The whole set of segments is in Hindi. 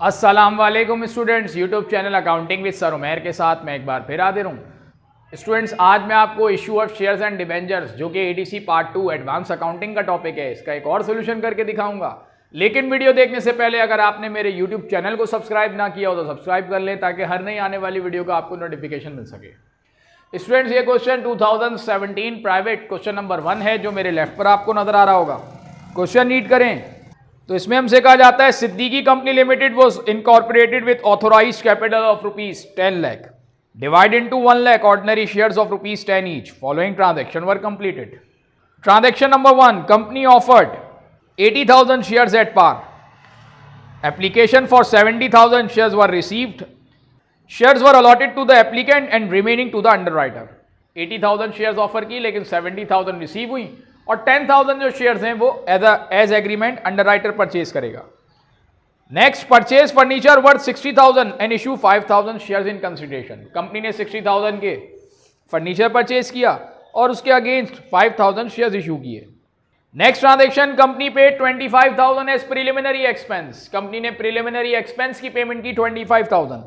अस्सलाम वालेकुम students, YouTube channel accounting with sir Umair के साथ मैं एक बार फिर हाजिर हूँ। स्टूडेंट्स, आज मैं आपको issue of shares and debentures जो कि एडीसी पार्ट 2 एडवांस अकाउंटिंग का टॉपिक है, इसका एक और सोल्यूशन करके दिखाऊंगा। लेकिन वीडियो देखने से पहले अगर आपने मेरे यूट्यूब चैनल को सब्सक्राइब ना किया हो तो सब्सक्राइब कर लें ताकि हर नई आने वाली वीडियो का आपको नोटिफिकेशन मिल सके। स्टूडेंट्स, ये क्वेश्चन 2017 प्राइवेट क्वेश्चन नंबर 1 है जो मेरे लेफ्ट पर आपको नजर आ रहा होगा। क्वेश्चन रीड करें तो इसमें हमसे कहा जाता है Siddiqui company limited was incorporated with authorised capital of rupees 10 lakh divide into 1 lakh ordinary shares of rupees 10 each. Following transaction were completed. Transaction number 1, company offered 80,000 shares at par. Application for 70,000 shares were received. Shares were allotted to the applicant and remaining to the underwriter. 80,000 shares offer की लेकिन 70,000 रिसीव हुई और 10,000 जो शेयर्स हैं वो एज एग्रीमेंट अंडरराइटर परचेज करेगा। Next, purchase furniture worth 60,000 and issue 5,000 shares in consideration. Company ने 60,000 के फर्नीचर परचेज किया और उसके अगेंस्ट 5,000 शेयर्स इशू किए। Next transaction, company pay 25,000 as preliminary expense. Company ने प्रिलिमिनरी एक्सपेंस की पेमेंट की 25,000।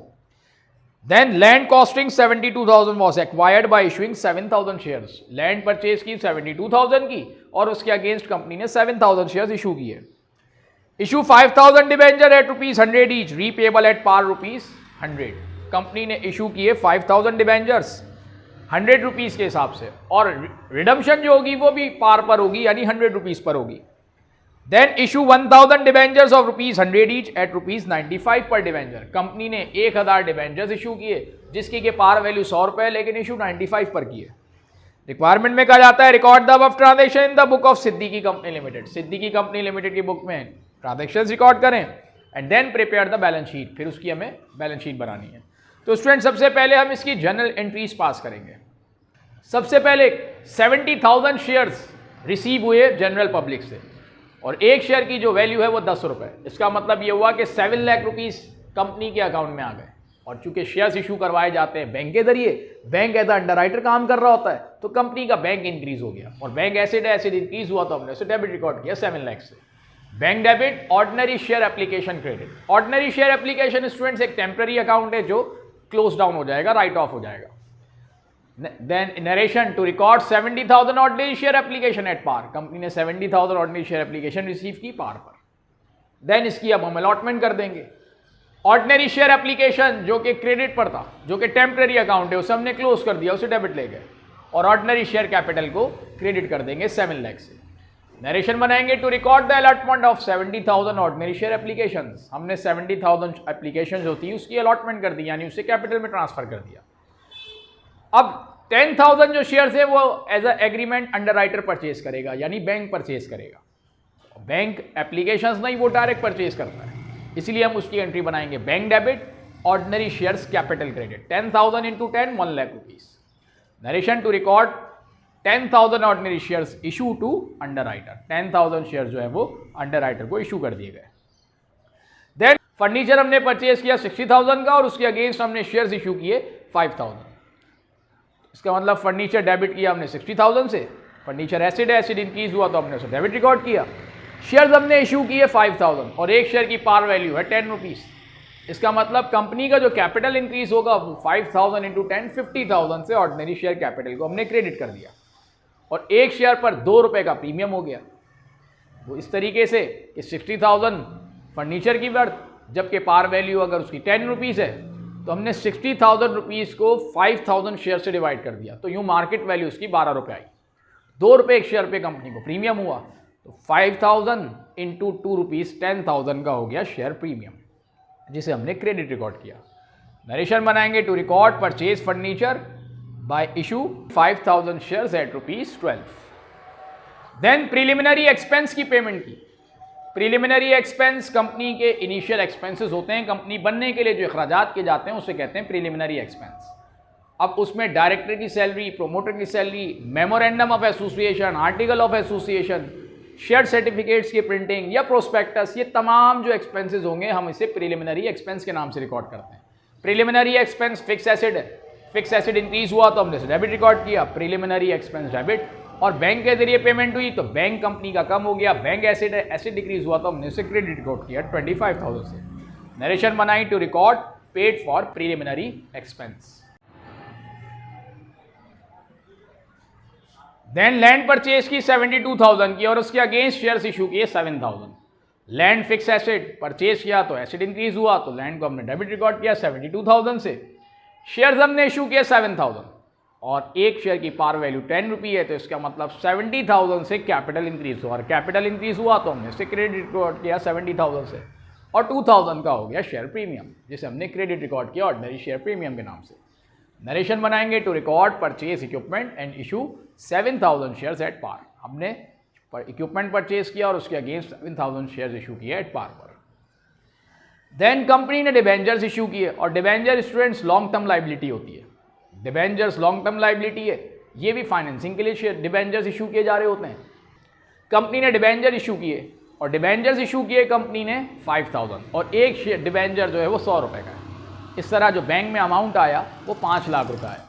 Then land costing 72,000 was acquired by issuing 7,000 shares. Land purchase की 72,000 की और उसके अगेंस्ट कंपनी ने 7,000 शेयर्स इशू किए। Issue 5,000 debenture at ₹100 each, repayable at par ₹100। Company ने इशू किए 5,000 डिबेंचर्स 100 रुपीज़ के हिसाब से और रिडम्पशन जो होगी वो भी पार पर होगी यानी 100 रुपीज़ पर होगी। Then issue 1,000 debentures of ₹100 each at ₹95 per debenture. Company ने 1,000 डिबेंचर्स इशू किए जिसकी के पार वैल्यू 100 रुपये लेकिन इशू 95 पर किए। रिक्वायरमेंट में कहा जाता है record the above transaction in the book of Siddiqui company limited. Siddiqui company limited की बुक में ट्रांजैक्शन रिकॉर्ड करें and then prepare the balance sheet. फिर उसकी हमें बैलेंस शीट बनानी है। तो स्टूडेंट, सबसे पहले हम इसकी जनरल एंट्रीज पास करेंगे। सबसे पहले 70,000 शेयर्स रिसीव हुए जनरल पब्लिक से और एक शेयर की जो वैल्यू है वो 10 रुपये। इसका मतलब ये हुआ कि 7 लाख रुपीस कंपनी के अकाउंट में आ गए और चूंकि शेयर्स इशू करवाए जाते हैं बैंक के जरिए, बैंक एज अंडरराइटर काम कर रहा होता है तो कंपनी का बैंक इंक्रीज हो गया और बैंक एसिड इंक्रीज हुआ तो हमने उसे डेबिट रिकॉर्ड किया 7 लाख से। Bank debit, ordinary share application credit. Ordinary share application students एक टेम्पररी अकाउंट है जो क्लोज डाउन हो जाएगा, राइट ऑफ हो जाएगा। Then narration to record 70,000 ordinary share application at par. Company ने 70,000 ordinary share application रिसीव की पार पर। देन इसकी अब हम अलॉटमेंट कर देंगे। ऑर्डिनरी शेयर एप्लीकेशन जो कि क्रेडिट पर था, जो कि टेम्पररी अकाउंट है, उसे हमने क्लोज कर दिया, उसे डेबिट ले गए और ऑर्डिनरी शेयर कैपिटल को क्रेडिट कर देंगे 7 लाख से। नरेशन बनाएंगे to record the allotment of 70,000 ordinary share application. हमने 70,000 एप्लीकेशन होती है उसकी अलॉटमेंट कर दी यानी उसे कैपिटल में ट्रांसफर कर दिया। अब 10,000 जो शेयर्स है वो as a agreement underwriter purchase करेगा यानी बैंक परचेज करेगा। बैंक एप्लीकेशंस नहीं, वो डायरेक्ट परचेज करता है, इसलिए हम उसकी एंट्री बनाएंगे bank debit ordinary shares capital credit 10,000 into 10 1 lakh rupees. Narration to record 10,000 ordinary shares issue to underwriter. 10,000 share जो है वो अंडरराइटर को इशू कर दिए गए। देन फर्नीचर हमने परचेज किया 60,000 का और उसके अगेंस्ट हमने शेयर्स इशू किए 5,000। इसका मतलब फर्नीचर डेबिट किया हमने 60,000 से, फर्नीचर एसिड इंक्रीज हुआ तो हमने उसे डेबिट रिकॉर्ड किया। शेयर्स हमने इशू किए 5,000 और एक शेयर की पार वैल्यू है 10 रुपीज़। इसका मतलब कंपनी का जो कैपिटल इंक्रीज होगा वो 5,000 इंटू 10 50,000 से ऑर्डिनरी शेयर कैपिटल को हमने क्रेडिट कर दिया और एक शेयर पर 2 रुपये का प्रीमियम हो गया। वो इस तरीके से कि 60,000 फर्नीचर की वर्थ जबकि पार वैल्यू अगर उसकी 10 रुपीज़ है तो हमने 60,000 रुपीज़ को 5,000 शेयर से डिवाइड कर दिया तो यूँ मार्केट वैल्यू उसकी 12 रुपये आई। 2 रुपये एक शेयर पे कंपनी को प्रीमियम हुआ तो 5,000 इंटू 2 रुपीज़ 10,000 का हो गया शेयर प्रीमियम जिसे हमने क्रेडिट रिकॉर्ड किया। नरेशन बनाएंगे to record purchase furniture by issue 5,000 shares at ₹12। Then preliminary expense की पेमेंट की। प्रिलिमिनरी एक्सपेंस कंपनी के इनिशियल एक्सपेंसेस होते हैं, कंपनी बनने के लिए जो अखराजात किए जाते हैं उसे कहते हैं प्रिलिमिनरी एक्सपेंस। अब उसमें डायरेक्टर की सैलरी, प्रोमोटर की salary, memorandum of association, article of association, share certificates की प्रिंटिंग या प्रोस्पेक्टस, ये तमाम जो एक्सपेंसेस होंगे हम इसे प्रिलिमिनरी एक्सपेंस के नाम से रिकॉर्ड करते हैं। प्रिलिमिनरी एक्सपेंस फिक्स एसिड है, फिक्स एसिड इंक्रीज हुआ तो हमने डेबिट रिकॉर्ड किया, प्रिलिमिनरी एक्सपेंस डेबिट। और बैंक के जरिए पेमेंट हुई तो बैंक कंपनी का कम हो गया, बैंक एसिड है, एसिड डिक्रीज हुआ तो हमने उसे क्रेडिट रिकॉर्ड किया 25,000 से। नरेशन बनाई to record paid for preliminary expense. Then land purchase की 72,000 की और उसके अगेंस्ट शेयर्स इशू किए 7,000। लैंड फिक्स एसेट परचेज किया तो एसेट इंक्रीज हुआ तो लैंड को हमने डेबिट रिकॉर्ड किया 72,000 से, शेयर्स हमने इशू किया 7,000 और एक शेयर की पार वैल्यू 10 रुपी है तो इसका मतलब 70,000 से कैपिटल इंक्रीज हुआ और कैपिटल इंक्रीज हुआ तो हमने इसे क्रेडिट रिकॉर्ड किया 70,000 से और 2,000 का हो गया शेयर प्रीमियम जिसे हमने क्रेडिट रिकॉर्ड किया ऑर्डिनरी शेयर प्रीमियम के नाम से। नरेशन बनाएंगे to record purchase equipment and issue 7,000 shares at par. हमने इक्विपमेंट परचेज किया और उसके अगेंस्ट 7,000 शेयर्स इशू किए एट पार पर। देन कंपनी ने डिबेंचर्स इशू किए और debenture students long term liability होती है। डिबेंचर्स लॉन्ग टर्म लाइबिलिटी है, ये भी फाइनेंसिंग के लिए शेयर डिबेंचर्स इशू किए जा रहे होते हैं। कंपनी ने डिबेंचर इशू किए और डिबेंचर्स इशू किए कंपनी ने 5,000 और एक शेयर डिबेंचर जो है वो 100 रुपये का है। इस तरह जो बैंक में अमाउंट आया वो 5 लाख रुपये आया।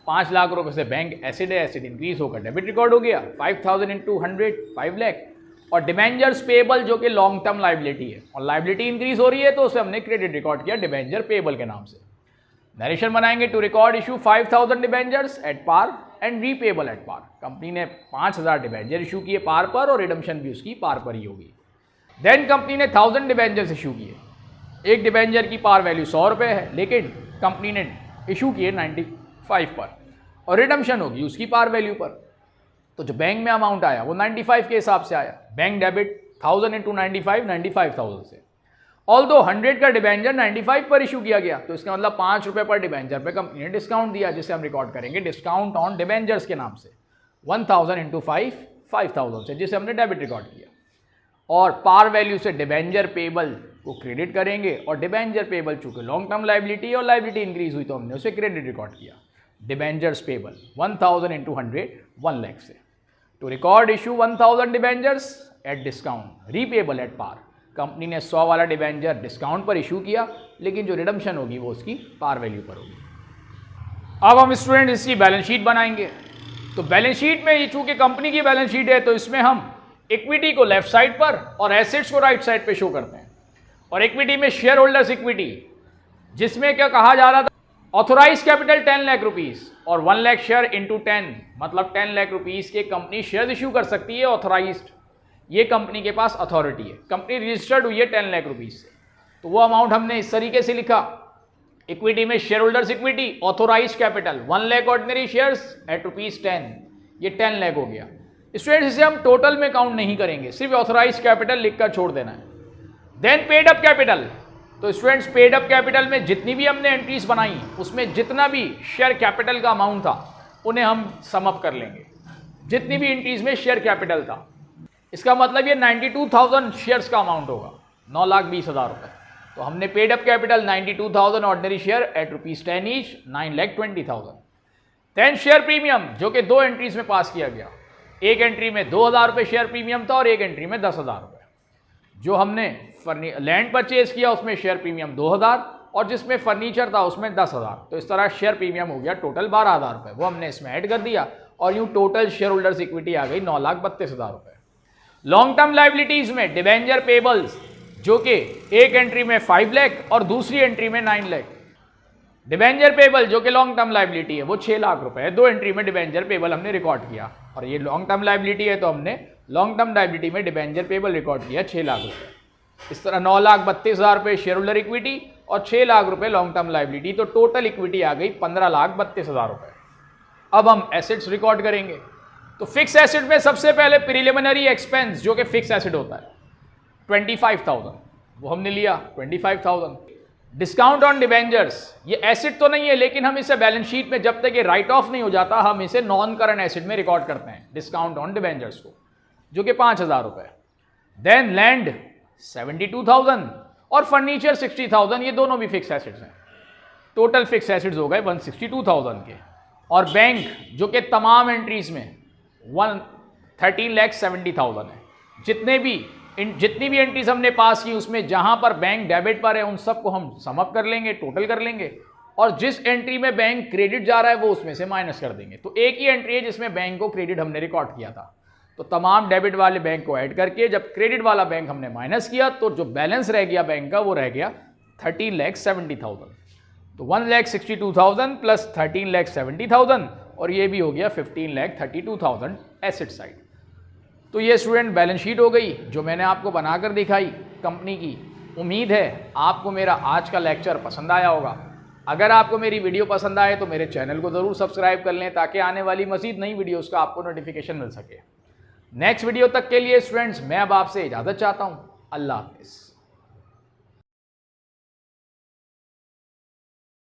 5 लाख रुपये से बैंक एसिड है, एसिड इंक्रीज होकर डेबिट रिकॉर्ड हो गया 5,000 इंटू 100 5 लाख। और डिबेंचर्स पेबल जो कि लॉन्ग टर्म लाइबिलिटी है और लाइबिलिटी इंक्रीज हो रही है तो उसे हमने क्रेडिट रिकॉर्ड किया डिबेंचर पेबल के नाम से। नरेशन बनाएंगे to record issue 5,000 debentures at par and repayable at par. Company ने 5,000 डिबेंचर इशू किए पार पर और रिडम्पशन भी उसकी पार पर ही होगी। देन कंपनी ने 1,000 डिबेंचर्स इशू किए। एक डिबेंचर की पार वैल्यू 100 रुपये है लेकिन कंपनी ने इशू किए 95 पर और रिडम्पशन होगी उसकी पार वैल्यू पर। तो जो बैंक में अमाउंट आया वो 95 के हिसाब से आया। बैंक डेबिट 1,000 इंटू 95,000 से। ऑल्दो 100 का डिबेंचर 95 पर इशू किया गया तो इसका मतलब 5 रुपये पर डिबेंचर पे कंपनी ने डिस्काउंट दिया जिसे हम रिकॉर्ड करेंगे डिस्काउंट ऑन डिबेंचर्स के नाम से 1,000 इंटू 5,000 से जिसे हमने डेबिट रिकॉर्ड किया। और पार वैल्यू से डिबेंचर पेबल को क्रेडिट करेंगे और डिबेंचर पेबल चूंकि लॉन्ग टर्म लाइबिलिटी और लाइबिलिटी इंक्रीज हुई तो हमने उसे क्रेडिट रिकॉर्ड किया डिबेंचर्स पेबल 1,000 इंटू 100 1 लाख से। To record issue 1,000 debentures at discount repayable at par. Company ने 100 वाला डिबेंचर डिस्काउंट पर इशू किया लेकिन जो रिडम्पशन होगी वो उसकी पार वैल्यू पर होगी। अब हम स्टूडेंट इसकी बैलेंस शीट बनाएंगे। तो बैलेंस शीट में ये चूंकि कंपनी की बैलेंस शीट है तो इसमें हम इक्विटी को लेफ्ट साइड पर और एसेट्स को राइट साइड पे शो करते हैं। और इक्विटी में शेयर होल्डर्स इक्विटी जिसमें क्या कहा जा रहा था ऑथोराइज कैपिटल 10 लाख रुपीस और 1 लाख शेयर इंटू 10 मतलब 10 लाख रुपीस के कंपनी शेयर इशू कर सकती है ऑथोराइज्ड। ये कंपनी के पास अथॉरिटी है, कंपनी रजिस्टर्ड हुई है 10 लाख रुपीस से। तो वो अमाउंट हमने इस तरीके से लिखा इक्विटी में shareholders equity authorise capital 1 lakh ordinary shares at ₹10 ये 10 लाख हो गया। स्टूडेंट्स इसे हम टोटल में काउंट नहीं करेंगे, सिर्फ ऑथोराइज कैपिटल लिखकर छोड़ देना है। Then paid up capital. तो स्टूडेंट्स पेड अप कैपिटल में जितनी भी हमने एंट्रीज बनाई उसमें जितना भी शेयर कैपिटल का अमाउंट था उन्हें हम सम अप कर लेंगे। जितनी भी एंट्रीज में शेयर कैपिटल था इसका मतलब ये 92,000 शेयर्स का अमाउंट होगा 9,20,000 रुपये। तो हमने paid up capital 92,000 ordinary share at ₹10 each 9,20,000। Then share premium जो कि 2 एंट्रीज में पास किया गया। एक एंट्री में 2,000 रुपये शेयर प्रीमियम था और एक एंट्री में 10,000 रुपये। जो हमने लैंड परचेज किया उसमें शेयर प्रीमियम 2,000 और जिसमें फर्नीचर था उसमें 10,000। तो इस तरह शेयर प्रीमियम हो गया टोटल 12,000 रुपये, वो हमने इसमें ऐड कर दिया और यूँ टोटल शेयर होल्डर्स इक्विटी आ गई 9,32,000 रुपये। लॉन्ग टर्म लाइबिलिटीज में डिबेंचर पेबल्स जो कि एक एंट्री में 5 लाख और दूसरी एंट्री में 9 लाख। डिबेंचर पेबल जो कि लॉन्ग टर्म लाइबिलिटी है वो 6 लाख रुपए है। 2 एंट्री में डिबेंचर पेबल हमने रिकॉर्ड किया और ये लॉन्ग टर्म लाइबिलिटी है तो हमने लॉन्ग टर्म लाइबिलिटी में डिबेंचर पेबल रिकॉर्ड किया 6 लाख रुपए। इस तरह 9,32,000 रुपये शेयर होल्डर इक्विटी और 6 लाख रुपए लॉन्ग टर्म लाइबिलिटी, तो टोटल इक्विटी आ गई 15,32,000 रुपये। अब हम एसेट्स रिकॉर्ड करेंगे। तो फिक्स एसेट में सबसे पहले प्रीलिमिनरी एक्सपेंस जो कि फिक्स एसेट होता है 25,000 वो हमने लिया 25,000। डिस्काउंट ऑन डिबेंचर्स ये एसेट तो नहीं है लेकिन हम इसे बैलेंस शीट में जब तक ये राइट ऑफ नहीं हो जाता हम इसे नॉन करंट एसेट में रिकॉर्ड करते हैं डिस्काउंट ऑन डिबेंचर्स को, जो कि 5,000 रुपये। देन लैंड 72,000 और फर्नीचर 60,000, ये दोनों भी फिक्स एसेट्स हैं। टोटल फिक्स एसेट्स हो गए 162,000 के। और बैंक जो कि तमाम एंट्रीज में 13,70,000 है। जितनी भी एंट्रीज हमने पास की उसमें जहां पर बैंक डेबिट पर है उन सबको हम सम अप कर लेंगे, टोटल कर लेंगे और जिस एंट्री में बैंक क्रेडिट जा रहा है वो उसमें से माइनस कर देंगे। तो एक ही एंट्री है जिसमें बैंक को क्रेडिट हमने रिकॉर्ड किया था, तो तमाम डेबिट वाले बैंक को ऐड करके जब क्रेडिट वाला बैंक हमने माइनस किया तो जो बैलेंस रह गया बैंक का वो रह गया 13,70,000। तो 1,62,000 प्लस 13,70,000 और ये भी हो गया 15,32,000 एसेट साइड। तो ये स्टूडेंट बैलेंस शीट हो गई जो मैंने आपको बनाकर दिखाई कंपनी की। उम्मीद है आपको मेरा आज का लेक्चर पसंद आया होगा। अगर आपको मेरी वीडियो पसंद आए तो मेरे चैनल को ज़रूर सब्सक्राइब कर लें ताकि आने वाली मज़ीद नई वीडियोज़ का आपको नोटिफिकेशन मिल सके। नेक्स्ट वीडियो तक के लिए स्टूडेंट्स मैं अब आपसे इजाज़त चाहता हूँ। अल्लाह हाफ़िज़।